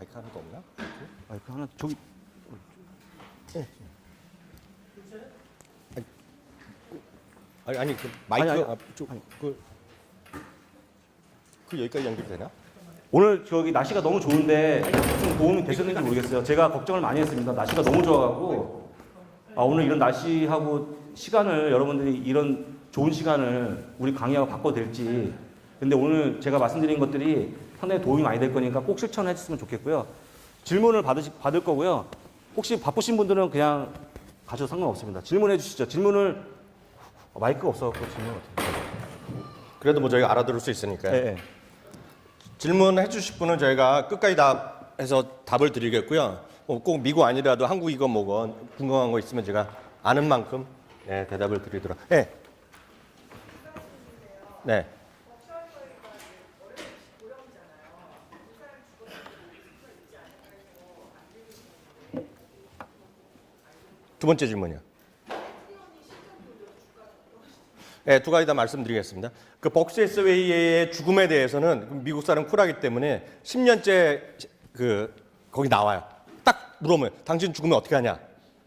마이크 하나 더 없나? 마이크 하나 저기. 네. 아니 그 마이크 아니, 그 여기까지 연결되나? 오늘 저기 날씨가 너무 좋은데 좀 도움이 되셨는지 모르겠어요. 제가 걱정을 많이 했습니다. 날씨가 너무 좋아가지고 오늘 이런 날씨하고 시간을 여러분들이 이런 좋은 시간을 우리 강의하고 바꿔도 될지. 근데 오늘 제가 말씀드린 것들이 상당히 도움이 많이 될 거니까 꼭 실천해 주셨으면 좋겠고요. 질문을 받을 거고요. 혹시 바쁘신 분들은 그냥 가셔도 상관없습니다. 질문해 주시죠. 질문을 마이크가 없어갖고 질문 어떻게? 그래도 뭐 저희가 알아들을 수 있으니까요. 네. 질문해 주실 분은 저희가 끝까지 다 해서 답을 드리겠고요. 꼭 미국 아니라도 한국이건 뭐건 궁금한 거 있으면 제가 아는 만큼 대답을 드리도록. 네. 네. 두 번째 질문이요. 네, 두 가지 다 말씀드리겠습니다. 그 벅스에스웨이의 죽음에 대해서는 미국 사람 쿨하기 때문에 10년째 거기 나와요. 딱 물어보면 당신 죽으면 어떻게 하냐?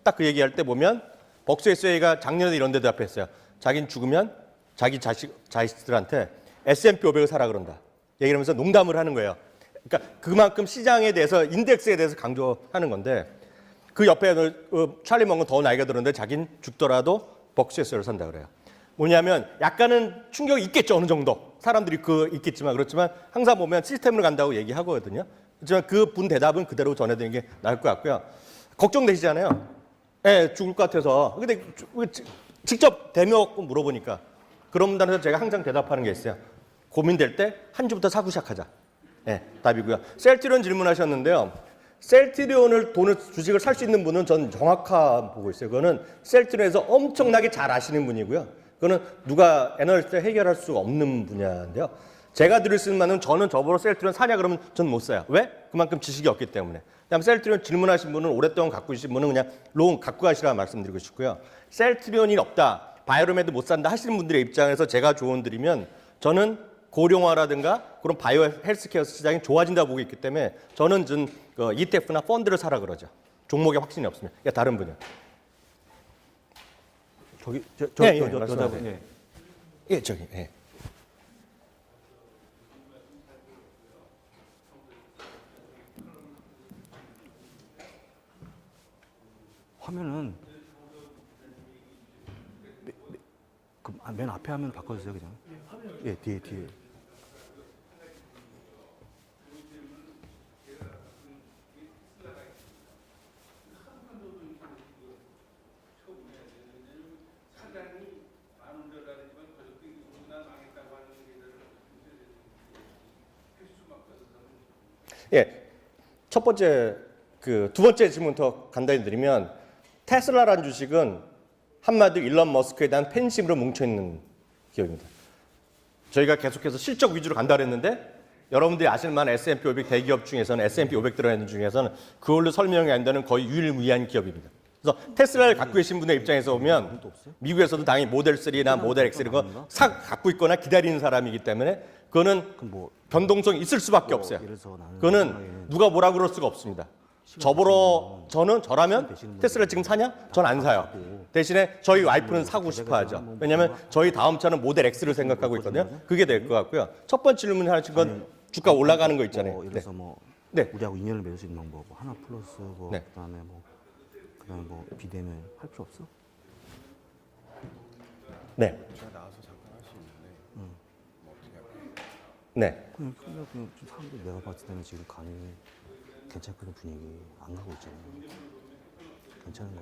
딱 그 얘기할 때 보면 벅스에스웨이가 작년에 이런 데 답했어요. 자기는 죽으면 자기 자식들한테 S&P 500을 사라 그런다. 얘기를 하면서 농담을 하는 거예요. 그러니까 그만큼 시장에 대해서 인덱스에 대해서 강조하는 건데 그 옆에 찰리 멍은 더 나이가 들었는데 자기는 죽더라도 벅스에스웨이를 산다 그래요. 뭐냐면 약간은 충격이 있겠죠. 어느 정도. 사람들이 있겠지만 그렇지만 항상 보면 시스템으로 간다고 얘기하거든요. 하지만 그 분 대답은 그대로 전해드리는 게 나을 것 같고요. 걱정되시잖아요. 예, 죽을 것 같아서. 근데 직접 대놓고 물어보니까 그런 다면서 제가 항상 대답하는 게 있어요. 고민될 때 한 주부터 사고 시작하자. 예, 답이고요. 셀트리온 질문하셨는데요. 셀트리온을 주식을 살 수 있는 분은 전 정확한 보고 있어요. 그거는 셀트리온에서 엄청나게 잘 아시는 분이고요. 그거는 누가 애널리스트 해결할 수가 없는 분야인데요. 제가 드릴 수 있는 말은 저는 저보러 셀트리온 사냐 그러면 전 못 사요. 왜? 그만큼 지식이 없기 때문에. 그다음 셀트리온 질문하신 분은 오랫동안 갖고 계신 분은 그냥 롱 갖고 가시라 말씀드리고 싶고요. 셀트리온이 없다, 바이오메드 못 산다 하시는 분들의 입장에서 제가 조언 드리면 저는 고령화라든가 그런 바이오 헬스케어 시장이 좋아진다고 보고 있기 때문에 저는 ETF나 펀드를 사라 그러죠. 종목에 확신이 없으면. 그러니까 다른 분야. 저기 말씀하세요. 여자분. 예, 저기. 예. 화면은 맨 앞에 화면 바꿔주세요 그냥. 예, 뒤에. 예, 첫 번째 두 번째 질문부터 간단히 드리면 테슬라라는 주식은 한마디로 일론 머스크에 대한 팬심으로 뭉쳐 있는 기업입니다. 저희가 계속해서 실적 위주로 간다 그랬는데 여러분들이 아실 만한 S&P 500 대기업 중에서는 S&P 500 들어있는 중에서는 그걸로 설명이 안 되는 거의 유일무이한 기업입니다. 그래서 테슬라를 갖고 계신 분의 입장에서 보면 미국에서도 당연히 모델 3나 모델 X 이런 거 갖고 있거나 기다리는 사람이기 때문에 그거는 변동성이 있을 수밖에 없어요. 그거는 누가 뭐라 그럴 수가 없습니다. 저라면 테슬라 지금 사냐? 전 안 사요. 대신에 저희 와이프는 사고 싶어 하죠. 왜냐하면 저희 다음 차는 모델 X를 생각하고 있거든요. 그게 될 것 같고요. 첫 번째 질문 하신 건 주가 올라가는 거 있잖아요. 그래서 네. 우리하고 인연을 맺을 수 있는 방법, 하나 플러스 네. 그다음에 비대면 할 필요 없어? 네. 제가 나와서 잠깐 할 수 있는데 뭐 어떻게 할까요? 네. 그냥 좀 사람들 내가 봤을 때는 지금 강의 괜찮거든 분위기 안 가고 있잖아요. 괜찮은 거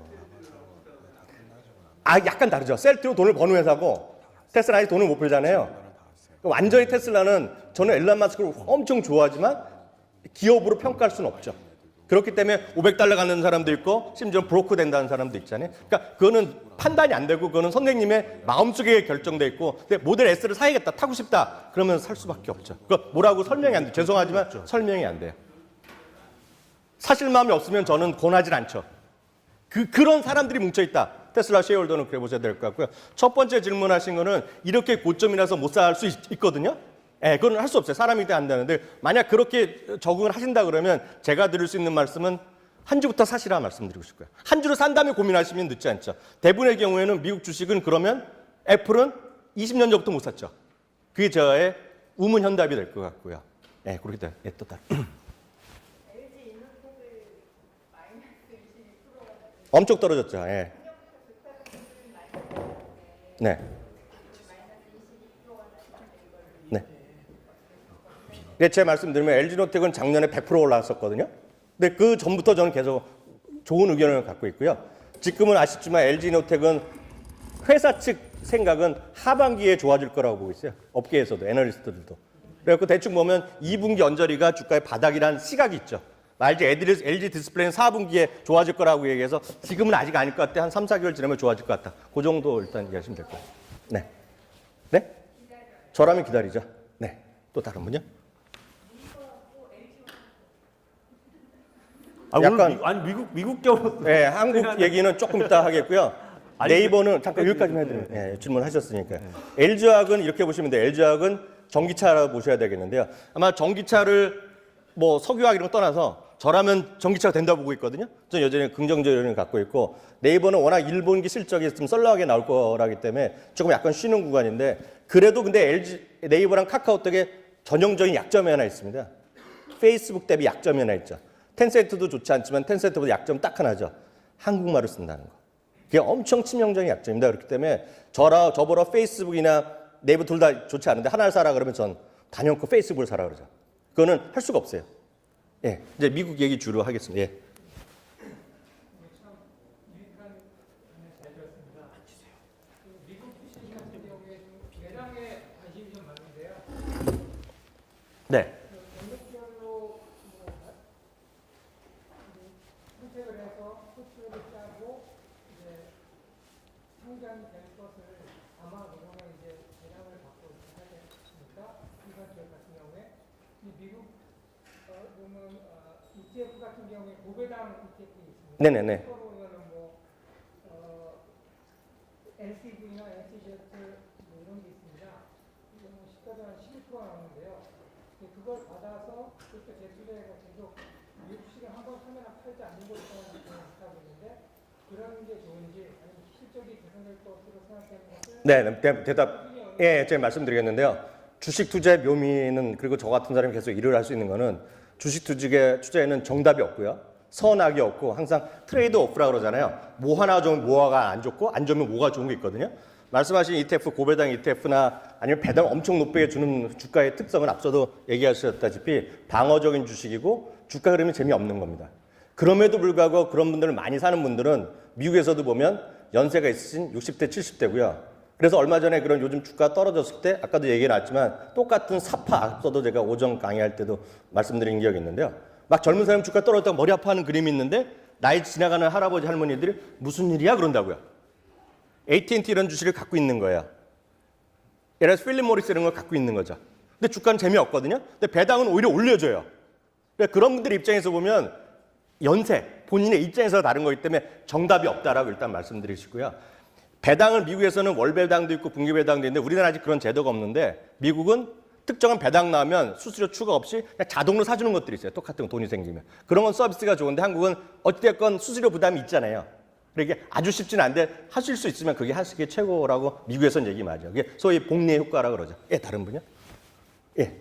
같아. 약간 다르죠. 셀트로 돈을 버는 회사고 테슬라 아직 돈을 못 벌잖아요. 완전히 테슬라는 저는 앨런 마스크를 엄청 좋아하지만 기업으로 평가할 수는 없죠. 그렇기 때문에 $500 갖는 사람도 있고 심지어 브로커 된다는 사람도 있잖아요. 그러니까 그거는 판단이 안 되고 그거는 선생님의 마음속에 결정돼 있고 근데 모델 S를 사야겠다, 타고 싶다 그러면 살 수밖에 없죠. 그거 뭐라고 설명이 안 돼요. 죄송하지만 설명이 안 돼요. 사실 마음이 없으면 저는 권하지 않죠. 그런 사람들이 뭉쳐있다. 테슬라 쉐어홀더는 그래 보셔야 될 것 같고요. 첫 번째 질문하신 거는 이렇게 고점이라서 못 살 수 있거든요. 예, 그건 할 수 없어요. 사람이기 때문에 안 되는데 만약 그렇게 적응을 하신다 그러면 제가 드릴 수 있는 말씀은 한 주부터 사시라 말씀드리고 싶고요. 한 주를 산 다음에 고민하시면 늦지 않죠. 대부분의 경우에는 미국 주식은 그러면 애플은 20년 전부터 못 샀죠. 그게 저의 우문현답이 될 것 같고요. 예, 그렇게 돼요. 예, 또 다른. 엄청 떨어졌죠. 예. 네. 네. 네, 제 말씀드리면 LG노텍은 작년에 100% 올라왔었거든요. 근데 그 전부터 저는 계속 좋은 의견을 갖고 있고요. 지금은 아쉽지만 LG노텍은 회사 측 생각은 하반기에 좋아질 거라고 보고 있어요. 업계에서도, 애널리스트들도. 그래서 대충 보면 2분기 언저리가 주가의 바닥이라는 시각이 있죠. LG 디스플레이는 4분기에 좋아질 거라고 얘기해서 지금은 아직 아닐 것 같아. 한 3, 4개월 지나면 좋아질 것 같다. 그 정도 일단 얘기하시면 될 거예요. 네. 네? 저라면 기다리죠. 네. 또 다른 분요? 약간 미국 경우 네, 한국 얘기는 조금 이따 하겠고요. 네이버는 잠깐 여기까지만 해드려요. 네, 질문하셨으니까. LG화학은 이렇게 보시면 돼요. LG화학은 전기차라고 보셔야 되겠는데요. 아마 전기차를 뭐 석유화학 이런 거 떠나서 저라면 전기차가 된다고 보고 있거든요. 저는 여전히 긍정적 의견을 갖고 있고 네이버는 워낙 1분기 실적이 좀 썰렁하게 나올 거라기 때문에 조금 약간 쉬는 구간인데 그래도 근데 네이버랑 카카오톡에 전형적인 약점이 하나 있습니다. 페이스북 대비 약점이 하나 있죠. 텐센트도 좋지 않지만 텐센트보다 약점 딱 하나죠. 한국말을 쓴다는 거. 그게 엄청 치명적인 약점입니다. 그렇기 때문에 저보러 페이스북이나 네이버 둘 다 좋지 않은데 하나를 사라 그러면 전 단연코 페이스북을 사라 그러죠. 그거는 할 수가 없어요. 예, 이제 미국 얘기 주로 하겠습니다. 예. 네. 선택을 해서 포트를 짜고 이제 상장될 것을 아마 그동안 이제 대량을 받고 있으니까 일반 기업 같은 경우에 이 미국 보면 ETF 같은 경우에 고배당 ETF가 있습니다. 네네네. 보면은 뭐 LCV나 LCZ 뭐 이런 게 있습니다. 이거 뭐 시가가 한 11%가 나오는데요. 그걸 받아서 그렇게 재투자해서 계속 미국 시장 한번 사면 팔지 않는 것으로 생각하고 있는데 그런 게 좋은지 아니면 실적이 개선될 것으로 생각하는 것을 네, 대답. 예, 제가 말씀드리겠는데요. 주식 투자의 묘미는 그리고 저 같은 사람이 계속 일을 할 수 있는 거는 주식 투자에는 정답이 없고요. 선악이 없고 항상 트레이드 오프라 그러잖아요. 뭐 하나 좋으면 뭐가 안 좋고 안 좋으면 뭐가 좋은 게 있거든요. 말씀하신 ETF, 고배당 ETF나 아니면 배당 엄청 높게 주는 주가의 특성은 앞서도 얘기하셨다시피 방어적인 주식이고 주가 흐름이 재미없는 겁니다. 그럼에도 불구하고 그런 분들을 많이 사는 분들은 미국에서도 보면 연세가 있으신 60대, 70대고요. 그래서 얼마 전에 그런 요즘 주가 떨어졌을 때 아까도 얘기 나왔지만 똑같은 사파 앞서도 제가 오전 강의할 때도 말씀드린 기억이 있는데요. 막 젊은 사람 주가 떨어졌다고 머리 아파하는 그림이 있는데 나이 지나가는 할아버지 할머니들이 무슨 일이야 그런다고요. AT&T 이런 주식을 갖고 있는 거예요. 예를 들어서 필립 모리스 이런 걸 갖고 있는 거죠. 근데 주가는 재미없거든요. 근데 배당은 오히려 올려줘요. 그러니까 그런 분들 입장에서 보면 연세, 본인의 입장에서 다른 거기 때문에 정답이 없다라고 일단 말씀드리시고요. 배당을 미국에서는 월 배당도 있고 분기 배당도 있는데 우리나라 아직 그런 제도가 없는데 미국은 특정한 배당 나오면 수수료 추가 없이 그냥 자동으로 사주는 것들이 있어요. 똑같은 돈이 생기면. 그런 건 서비스가 좋은데 한국은 어찌됐건 수수료 부담이 있잖아요. 그러니까 아주 쉽지는 않은데 하실 수 있으면 그게 하시기 최고라고 미국에서는 얘기 많이 하죠. 그게 소위 복리의 효과라고 그러죠. 예, 다른 분요? 예.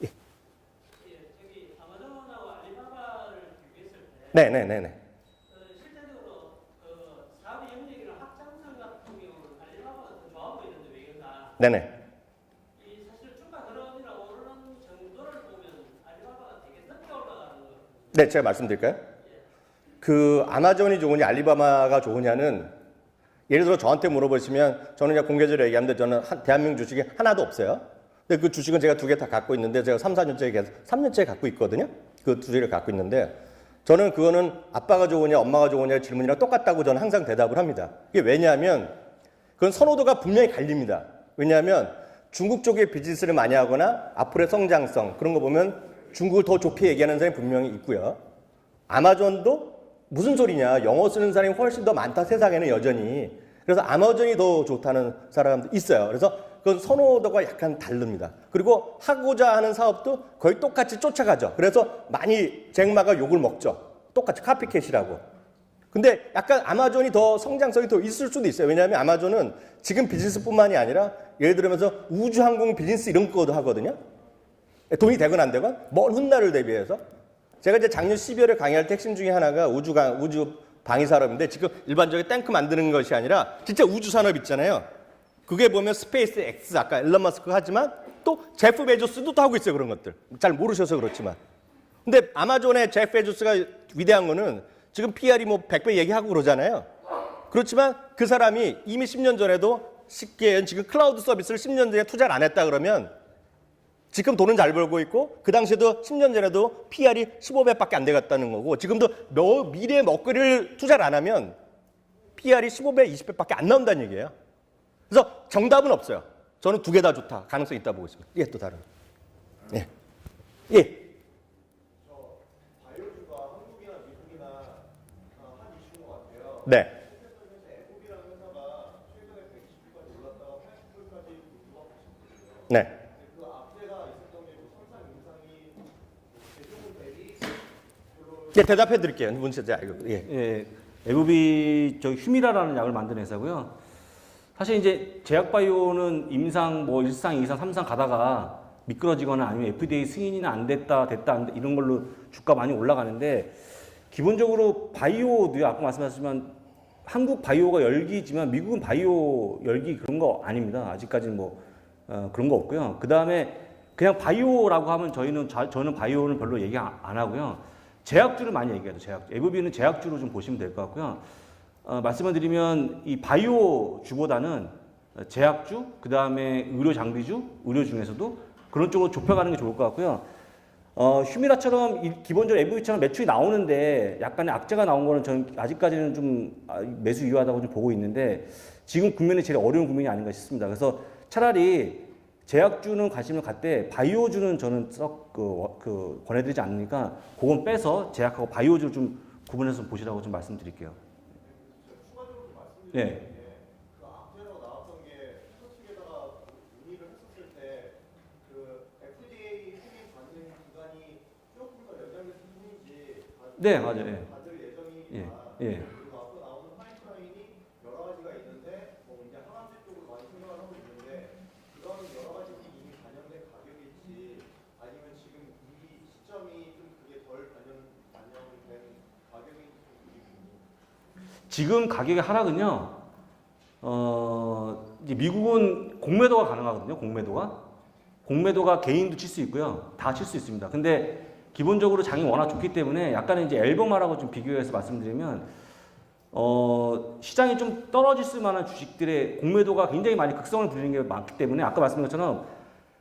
저기 아마존하고 알리바바를 비교했을 때 네네네네. 실제적으로 그 사업의 영역이나 확장성 같은 경우는 알리바바가 더 좋아 보이는데 왜그러나 네네. 이 사실 주가 흐름이나 오르는 정도를 보면 알리바바가 되게 늦게 올라가는 거. 네, 제가 말씀드릴까요? 그 아마존이 좋으냐 알리바바가 좋으냐는 예를 들어 저한테 물어보시면 저는 그냥 공개적으로 얘기하는데 저는 대한민국 주식이 하나도 없어요. 근데 그 주식은 제가 두 개 다 갖고 있는데 제가 3, 4년째 갖고 있거든요. 그 두 개를 갖고 있는데 저는 그거는 아빠가 좋으냐 엄마가 좋으냐 질문이랑 똑같다고 저는 항상 대답을 합니다. 이게 왜냐하면 그건 선호도가 분명히 갈립니다. 왜냐하면 중국 쪽에 비즈니스를 많이 하거나 앞으로의 성장성 그런 거 보면 중국을 더 좋게 얘기하는 사람이 분명히 있고요. 아마존도 무슨 소리냐. 영어 쓰는 사람이 훨씬 더 많다 세상에는 여전히. 그래서 아마존이 더 좋다는 사람도 있어요. 그래서 그건 선호도가 약간 다릅니다. 그리고 하고자 하는 사업도 거의 똑같이 쫓아가죠. 그래서 많이 잭마가 욕을 먹죠. 똑같이 카피캣이라고. 근데 약간 아마존이 더 성장성이 더 있을 수도 있어요. 왜냐하면 아마존은 지금 비즈니스뿐만이 아니라 예를 들면서 우주항공 비즈니스 이런 거도 하거든요. 돈이 되건 안 되건 먼 훗날을 대비해서. 제가 이제 작년 12월에 강의할 때 핵심 중에 하나가 우주 방위 산업인데 지금 일반적인 탱크 만드는 것이 아니라 진짜 우주 산업 있잖아요. 그게 보면 스페이스 X 아까 일론 머스크가 하지만 또 제프 베조스도 또 하고 있어요. 그런 것들. 잘 모르셔서 그렇지만. 근데 아마존의 제프 베조스가 위대한 거는 지금 PR이 뭐 100배 얘기하고 그러잖아요. 그렇지만 그 사람이 이미 10년 전에도 쉽게 지금 클라우드 서비스를 10년 전에 투자를 안 했다 그러면 지금 돈은 잘 벌고 있고 그 당시에도 10년 전에도 PR이 15배밖에 안 되겠다는 거고 지금도 미래의 먹거리를 투자를 안 하면 PR이 15배, 20배밖에 안 나온다는 얘기예요. 그래서 정답은 없어요. 저는 두 개 다 좋다. 가능성이 있다 보고 있습니다. 예, 또 다른. 예. 예. 바이오주가 한국이나 미국이나 한 이슈인 것 같아요. 네. 에코비라는 회사가 최근에 120불까지 올랐다가 80불까지 누락했거든요. 네. 그 앞에가 있었던 게 설상 인상이 대중은 대비 예, 대답해 드릴게요. 문제자 이거. 예. 예, 에브비 저 휴미라라는 약을 만드는 회사고요. 사실 이제 제약바이오는 임상 뭐 1상, 2상, 3상 가다가 미끄러지거나 아니면 FDA 승인이나 안 됐다 안 됐다 이런 걸로 주가 많이 올라가는데 기본적으로 바이오도요. 아까 말씀하셨지만 한국 바이오가 열기지만 미국은 바이오 열기 그런 거 아닙니다. 아직까지는 뭐 그런 거 없고요. 그 다음에 그냥 바이오라고 하면 저는 바이오는 별로 얘기 안 하고요. 제약주를 많이 얘기하죠. 제약주. 에브비는 제약주로 좀 보시면 될 것 같고요. 말씀을 드리면 이 바이오주보다는 제약주, 그 다음에 의료 장비주, 의료 중에서도 그런 쪽으로 좁혀가는 게 좋을 것 같고요. 휴미라처럼 기본적으로 에브비처럼 매출이 나오는데 약간의 악재가 나온 거는 저는 아직까지는 좀 매수 유효하다고 좀 보고 있는데 지금 국면이 제일 어려운 국면이 아닌가 싶습니다. 그래서 차라리 제약주는 관심을 갖되 바이오주는 저는 썩 권해드리지 않으니까 그건 빼서 제약하고 바이오주를 좀 구분해서 보시라고 좀 말씀드릴게요. 추가적으로 좀 말씀드리는 네. 게 그 앞에라고 나왔던 게 측에다가 문의를 했었을 때 그 FDA 승인 받는 기간이 조금 더 연장됐을 뿐이지 네, 맞아요. 예. 받을 예정이니까 예. 예. 그리고 앞으로 나오는 파이프라인이 여러 가지가 있는데 뭐 이제 항암제 쪽으로 많이 생각을 하고 있는데 그런 여러 가지 이미 반영된 가격일지 아니면 지금 이 시점이 좀 그게 덜 반영된 가격인지 좀 궁금해요. 지금 가격의 하락은요, 이제 미국은 공매도가 가능하거든요, 공매도가 개인도 칠 수 있고요, 다 칠 수 있습니다. 근데 기본적으로 장이 워낙 좋기 때문에 약간은 이제 앨범화라고 좀 비교해서 말씀드리면, 시장이 좀 떨어질 만한 주식들의 공매도가 굉장히 많이 극성을 부리는 게 많기 때문에 아까 말씀드린 것처럼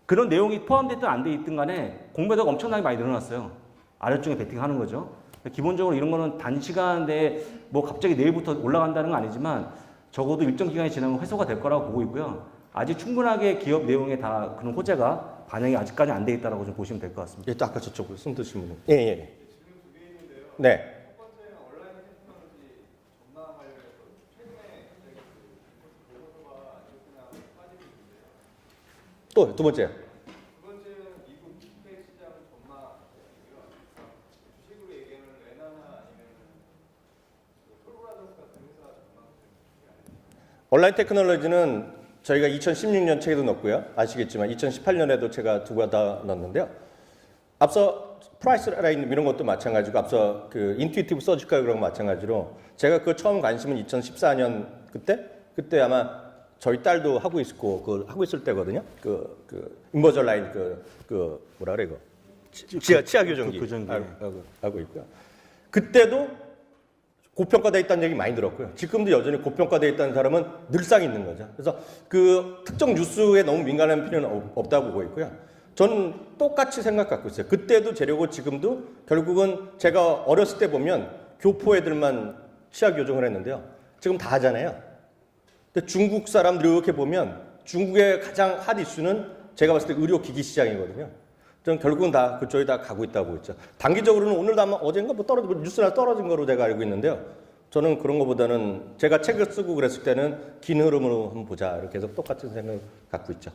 그런 내용이 포함됐든 안 돼 있든 간에 공매도가 엄청나게 많이 늘어났어요. 아래쪽에 베팅하는 거죠. 기본적으로 이런 거는 단시간 내에 뭐 갑자기 내일부터 올라간다는 건 아니지만 적어도 일정 기간이 지나면 회수가 될 거라고 보고 있고요. 아직 충분하게 기업 내용에 다 그런 호재가 반영이 아직까지 안 돼 있다라고 좀 보시면 될 것 같습니다. 예, 또 아까 저쪽으로 손 드신 분. 예, 예. 네. 첫 번째는 온라인 테크놀로지 전망 관련해서 최근에 갑자기 그 보고서가 아주 그냥 빠지고 있는데요. 또 두 번째. 두 번째는 미국 주택 시장 전망이고요. 주식으로 얘기하면 레나나 아니면 톨브라더스 같은 회사 전망. 온라인 테크놀로지는 저희가 2016년 책에도 넣었고요. 아시겠지만 2018년에도 제가 두 개 다 넣었는데요. 앞서 프라이스 라인 이런 것도 마찬가지고 앞서 그 인투이티브 서지컬 그런 거 마찬가지로 제가 그 처음 관심은 2014년 그때 아마 저희 딸도 하고 있고 그 하고 있을 때거든요. 그 인버전 라인 그 뭐라 그래 이거 치아 교정기 교정기. 하고 있고요. 그때도 고평가되어 있다는 얘기 많이 들었고요. 지금도 여전히 고평가되어 있다는 사람은 늘상 있는 거죠. 그래서 그 특정 뉴스에 너무 민감한 필요는 없다고 보고 있고요. 저는 똑같이 생각 갖고 있어요. 그때도 재료고 지금도 결국은 제가 어렸을 때 보면 교포 애들만 치아 교정을 했는데요. 지금 다 하잖아요. 근데 중국 사람들 이렇게 보면 중국의 가장 핫 이슈는 제가 봤을 때 의료기기 시장이거든요. 저는 결국은 다 그쪽에 다 가고 있다고 보고 있죠. 단기적으로는 오늘도 아마 어젠가 뭐 뉴스나 떨어진 거로 제가 알고 있는데요. 저는 그런 것보다는 제가 책을 쓰고 그랬을 때는 긴 흐름으로 한번 보자 이렇게 해서 똑같은 생각을 갖고 있죠.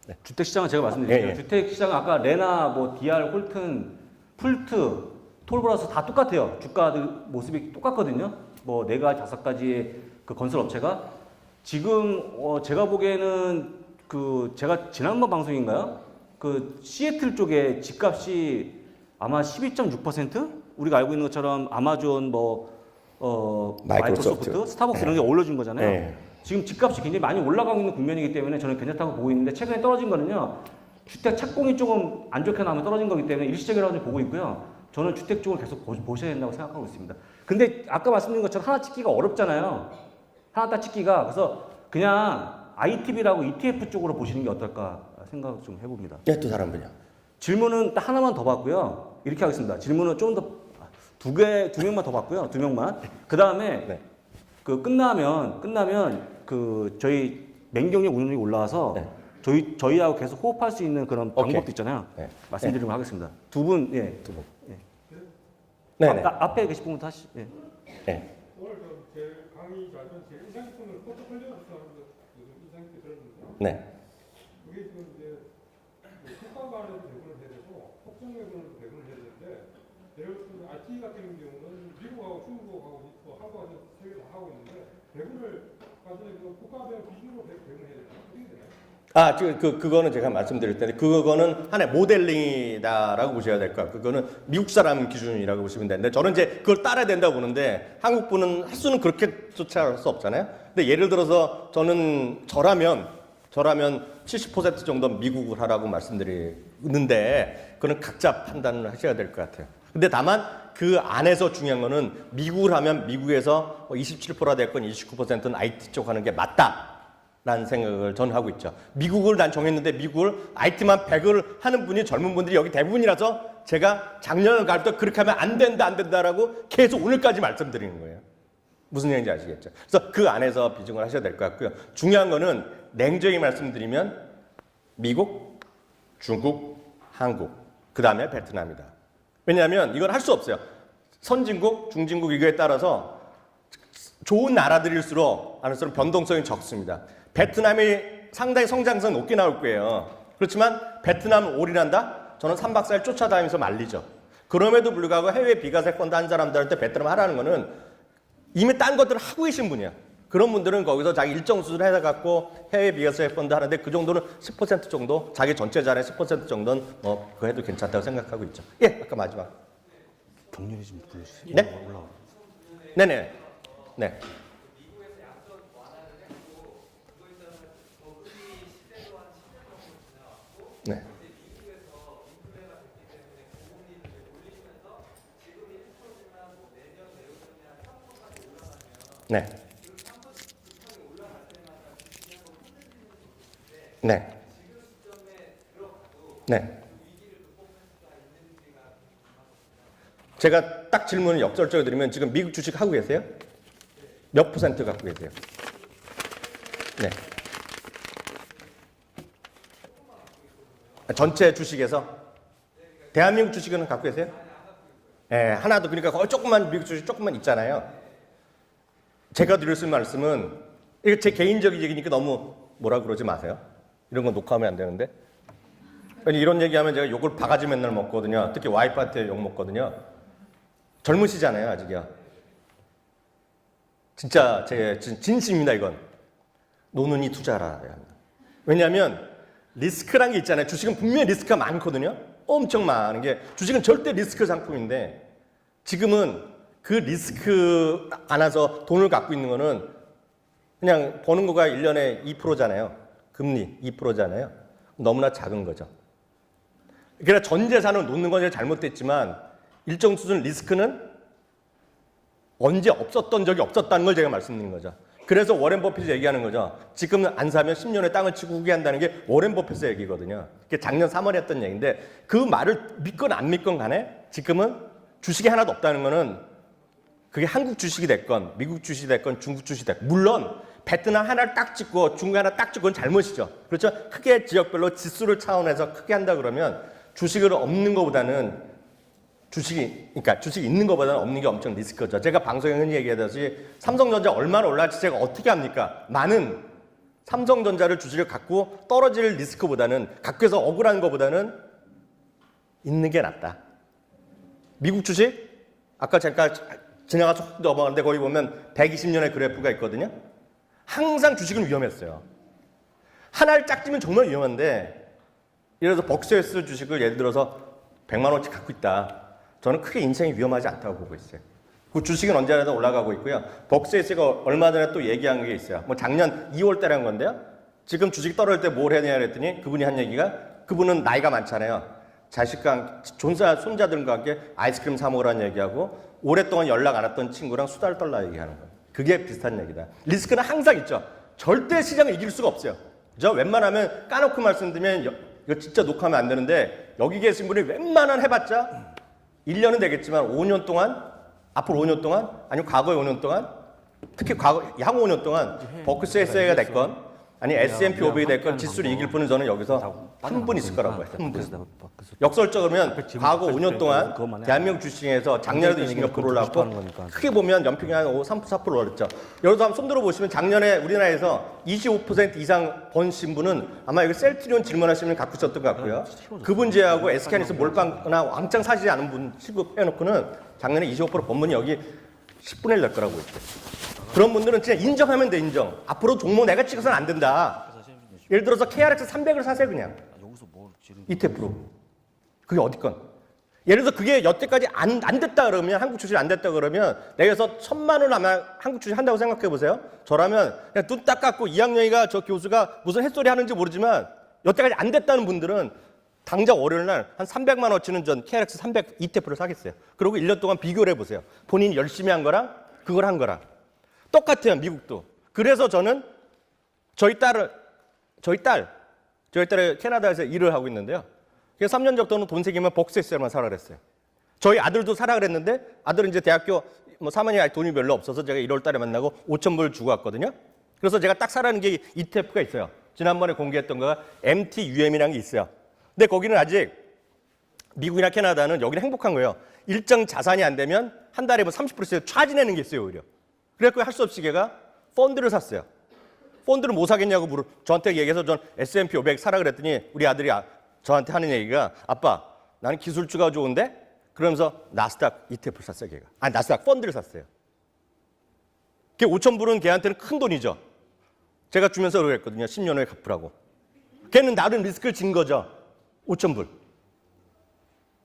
네. 주택 시장은 제가 말씀드릴게요. 예, 예. 주택 시장은 아까 레나, 뭐 DR, 홀튼, 풀트, 톨브라스 다 똑같아요. 주가들 모습이 똑같거든요. 뭐 4가지, 5가지의 그 건설 업체가 지금 제가 보기에는 그 제가 지난번 방송인가요? 그 시애틀 쪽에 집값이 아마 12.6%? 우리가 알고 있는 것처럼 아마존 마이크로소프트, 스타벅스 이런 게 올려준 거잖아요. 네. 지금 집값이 굉장히 많이 올라가고 있는 국면이기 때문에 저는 괜찮다고 보고 있는데 최근에 떨어진 거는요. 주택 착공이 조금 안 좋게 나오면 떨어진 거기 때문에 일시적이라고 보고 있고요. 저는 주택 쪽을 계속 보셔야 된다고 생각하고 있습니다. 근데 아까 말씀드린 것처럼 하나 찍기가 어렵잖아요. 하나 딱 찍기가. 그래서 그냥 ITB라고 ETF 쪽으로 보시는 게 어떨까 생각 좀 해봅니다. 네, 또 다른 분이요. 질문은 딱 하나만 더 받고요. 이렇게 하겠습니다. 질문은 좀 더 두 명만 더 받고요. 2명만. 그 다음에 네. 그 끝나면 그 저희 맹경력 운영이 올라와서 네. 저희하고 계속 호흡할 수 있는 그런 오케이. 방법도 있잖아요. 네. 말씀드리도록 하겠습니다. 두 분, 예. 두 분. 예. 네네. 앞에 계신 분부터 하시. 예. 네. 오늘 제 강의 자전 제일 인상 깊은 건 포트폴리오부터 하는 거 인상 깊게 들었는데요. 네. 그게 지금 이제 국가 간에도 배분을 해야 되고 특정 배분으로 배분을 해야 되는데 예를 들어서 IT 같은 경우는 미국하고 중국하고 또 한국하고 세 개 다 하고 있는데 배분을 가지고 그 국가별 기준으로 배분을 해야 되나요? 어떻게 되나요? 아, 지금 그거는 제가 말씀드릴 텐데 그거는 하나의 모델링이다라고 보셔야 될 것 같고 그거는 미국 사람 기준이라고 보시면 되는데 저는 이제 그걸 따라야 된다고 보는데 한국 분은 할 수는 그렇게조차 할 수 없잖아요. 근데 예를 들어서 저라면 70% 정도 미국을 하라고 말씀드리는데 그거는 각자 판단을 하셔야 될 것 같아요. 근데 다만 그 안에서 중요한 거는 미국을 하면 미국에서 27%가 됐건 29%는 IT 쪽 하는 게 맞다라는 생각을 저는 하고 있죠. 미국을 난 정했는데 미국을 IT만 100을 하는 분이 젊은 분들이 여기 대부분이라서 제가 작년 갈부터 그렇게 하면 안 된다라고 계속 오늘까지 말씀드리는 거예요. 무슨 얘기인지 아시겠죠? 그래서 그 안에서 비중을 하셔야 될 것 같고요. 중요한 거는 냉정히 말씀드리면 미국, 중국, 한국, 그 다음에 베트남이다. 왜냐하면 이건 할 수 없어요. 선진국, 중진국 이거에 따라서 좋은 나라들일수록 안할수록 변동성이 적습니다. 베트남이 상당히 성장성 높게 나올 거예요. 그렇지만 베트남을 올인한다? 저는 3박 4일 쫓아다니면서 말리죠. 그럼에도 불구하고 해외 비과세 펀드 한 사람들한테 베트남 하라는 거는 이미 딴 것들을 하고 계신 분이야. 그런 분들은 거기서 자기 일정 수준을 해갖고 해외 비과세 펀드 하는데 그 정도는 10% 정도, 자기 전체 자산의 10% 정도는 그거 해도 괜찮다고 생각하고 있죠. 예, 아까 마지막. 경렬이 좀 불러주세요. 네? 네네. 네. 네. 네. 네. 네. 제가 딱 질문을 역설적으로 드리면 지금 미국 주식 하고 계세요? 몇 % 갖고 계세요? 네. 전체 주식에서 대한민국 주식은 갖고 계세요? 네, 하나도 그러니까 거의 조금만 미국 주식 조금만 있잖아요. 제가 드릴 수 있는 말씀은 이거 제 개인적인 얘기니까 너무 뭐라 그러지 마세요. 이런 거 녹화하면 안 되는데. 아니, 이런 얘기하면 제가 욕을 바가지 맨날 먹거든요. 특히 와이프한테 욕 먹거든요. 젊으시잖아요, 아직이요. 진짜 제 진심입니다, 이건. 노는이 투자라 합니다. 왜냐하면 리스크란 게 있잖아요. 주식은 분명히 리스크가 많거든요. 엄청 많은 게 주식은 절대 리스크 상품인데 지금은 그 리스크 안아서 돈을 갖고 있는 거는 그냥 버는 거가 1년에 2%잖아요. 금리 2%잖아요. 너무나 작은 거죠. 그러니까 전 재산을 놓는 건 잘못됐지만 일정 수준 리스크는 언제 없었던 적이 없었다는 걸 제가 말씀드린 거죠. 그래서 워렌 버핏이 얘기하는 거죠. 지금 안 사면 10년에 땅을 치고 후기한다는 게 워렌 버핏의 얘기거든요. 그게 작년 3월에 했던 얘기인데 그 말을 믿건 안 믿건 간에 지금은 주식이 하나도 없다는 거는 그게 한국 주식이 됐건 미국 주식이 됐건 중국 주식이 됐건 물론 베트남 하나를 딱 찍고 중국 하나 딱 찍고는 잘못이죠. 그렇죠? 크게 지역별로 지수를 차원해서 크게 한다 그러면 주식을 없는 것보다는 그러니까 주식이 있는 것보다는 없는 게 엄청 리스크죠. 제가 방송에 흔히 얘기하듯이 삼성전자 얼마나 올라갈지 제가 어떻게 합니까? 많은 삼성전자를 주식을 갖고 떨어질 리스크보다는 갖고 해서 억울한 것보다는 있는 게 낫다. 미국 주식 아까 잠깐 지나가서 훅 넘어가는데 거기 보면 120년의 그래프가 있거든요. 항상 주식은 위험했어요. 하나를 짝지면 정말 위험한데 예를 들어서 벅스웨스 주식을 예를 들어서 100만 원씩 갖고 있다. 저는 크게 인생이 위험하지 않다고 보고 있어요. 그 주식은 언제라도 올라가고 있고요. 벅스웨스가 얼마 전에 또 얘기한 게 있어요. 뭐 작년 2월 달에 한 건데요. 지금 주식 떨어질 때 뭘 해야 되냐 그랬더니 그분이 한 얘기가 그분은 나이가 많잖아요. 자식과 손자들과 함께 아이스크림 사 먹으라는 얘기하고 오랫동안 연락 안 했던 친구랑 수다를 떨라 얘기하는 거예요. 그게 비슷한 얘기다. 리스크는 항상 있죠. 절대 시장을 이길 수가 없어요. 그죠? 웬만하면 까놓고 말씀드리면 이거 진짜 녹화하면 안 되는데 여기 계신 분이 웬만한 해봤자 1년은 되겠지만 5년 동안 앞으로 5년 동안 아니면 과거에 5년 동안 특히 향후 5년 동안 버크셔에가 됐건 아니 S&P 500이 됐건 지수를 이길 분은 저는 여기서 한 분 있을 거라고 해요. 한 분. 역설적으로 과거 5년 동안 대한민국 주식에서 작년에도 20몇% 올랐고 크게 보면 연평균 한 3, 4% 올랐죠. 여러분 한번 손들어 보시면 작년에 우리나라에서 25% 이상 버신 분은 아마 여기 셀트리온 질문하시면 갖고 있었던 것 같고요. 그분 제외하고 SK하이닉스 몰빵이나 왕창 사시지 않은 분 취급해놓고는 작년에 25% 번 분이 여기 10분의 1 낼 거라고 했죠. 그런 분들은 진짜 인정하면 돼, 인정. 앞으로 종목 내가 찍어서는 안 된다. 예를 들어서 KRX 300을 사세요, 그냥. ETF로. 그게 어디건. 예를 들어서 그게 여태까지 안 됐다 그러면, 한국 주식이 안 됐다 그러면, 내가서 1,000만 원 아마 한국 주식 한다고 생각해 보세요. 저라면 그냥 눈 딱 감고 이학년이가 저 교수가 무슨 햇소리 하는지 모르지만, 여태까지 안 됐다는 분들은 당장 월요일 날 한 300만 원치는 전 KRX 300 ETF를 사겠어요. 그리고 1년 동안 비교를 해보세요. 본인이 열심히 한 거랑 그걸 한 거랑. 똑같아요, 미국도. 그래서 저는 저희 딸을 캐나다에서 일을 하고 있는데요. 그래서 3년 정도는 돈 생기면 벅스웨스만 사라 그랬어요. 저희 아들도 사라 그랬는데 아들은 이제 대학교 뭐 3학년이 돈이 별로 없어서 제가 1월 달에 만나고 5,000불 주고 왔거든요. 그래서 제가 딱 사라는 게 ETF가 있어요. 지난번에 공개했던 거가 MTUM이라는 게 있어요. 근데 거기는 아직 미국이나 캐나다는 여기는 행복한 거예요. 일정 자산이 안 되면 한 달에 뭐 30%씩 차지내는 게 있어요, 오히려. 그래서 할 수 없이 걔가 펀드를 샀어요. 펀드를 뭐 사겠냐고 저한테 얘기해서 전 S&P 500 사라 그랬더니 우리 아들이 저한테 하는 얘기가 아빠 나는 기술주가 좋은데 그러면서 나스닥 ETF를 샀어요, 걔가. 나스닥 펀드를 샀어요. 걔 5,000불은 걔한테는 큰 돈이죠. 제가 주면서 그랬거든요. 10년 후에 갚으라고. 걔는 나름 리스크를 진 거죠. 5,000불.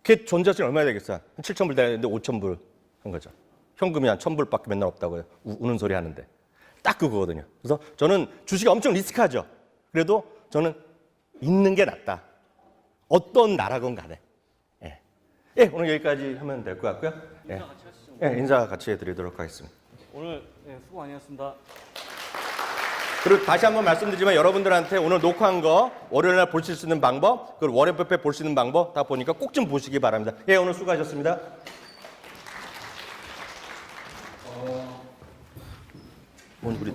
걔 전자증 얼마나 되겠어요? 7,000불 되는데 5,000불 한 거죠. 현금이 한 1,000불밖에 맨날 없다고요. 우는 소리 하는데. 딱 그거거든요. 그래서 저는 주식이 엄청 리스크하죠. 그래도 저는 있는 게 낫다. 어떤 나라건 간에. 예. 예, 오늘 여기까지 하면 될 것 같고요. 예. 예, 인사 같이 해드리도록 하겠습니다. 오늘 수고 많이 했습니다. 그리고 다시 한번 말씀드리지만 여러분들한테 오늘 녹화한 거 월요일 날 보실 수 있는 방법, 그리고 워렌 버핏 볼 수 있는 방법 다 보니까 꼭 좀 보시기 바랍니다. 예, 오늘 수고하셨습니다. 오늘 우리